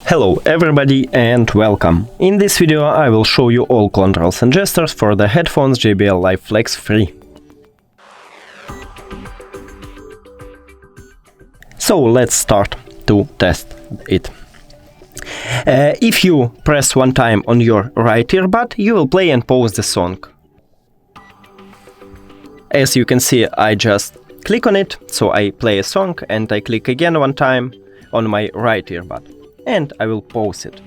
Hello everybody and welcome. In this video I will show you all controls and gestures for the headphones JBL Live Flex 3. So let's start to test it. If you press one time on your right earbud, you will play and pause the song. As you can see, I just click on it, so I play a song and I click again one time on my right earbud. And I will pause it.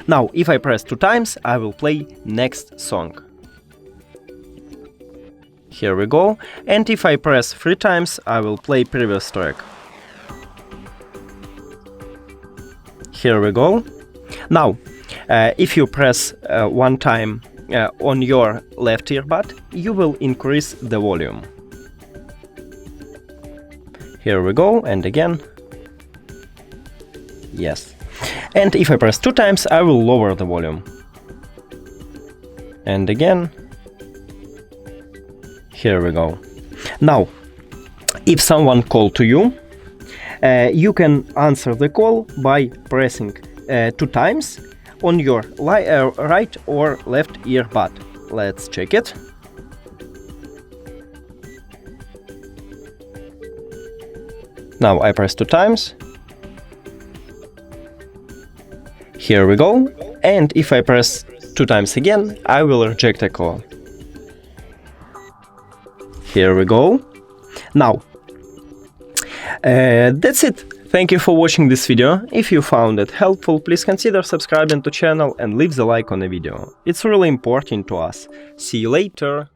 Now, if I press two times, I will play next song. Here we go. And if I press three times, I will play previous track. Here we go. Now, if you press one time on your left earbud, you will increase the volume. Here we go, and again. Yes. And if I press two times, I will lower the volume. And again. Here we go. Now, if someone called to you, you can answer the call by pressing two times on your right or left earbud. Let's check it. Now I press two times. Here we go, and if I press two times again, I will reject a call. Here we go. Now, that's it. Thank you for watching this video. If you found it helpful, please consider subscribing to the channel and leave the like on the video. It's really important to us. See you later.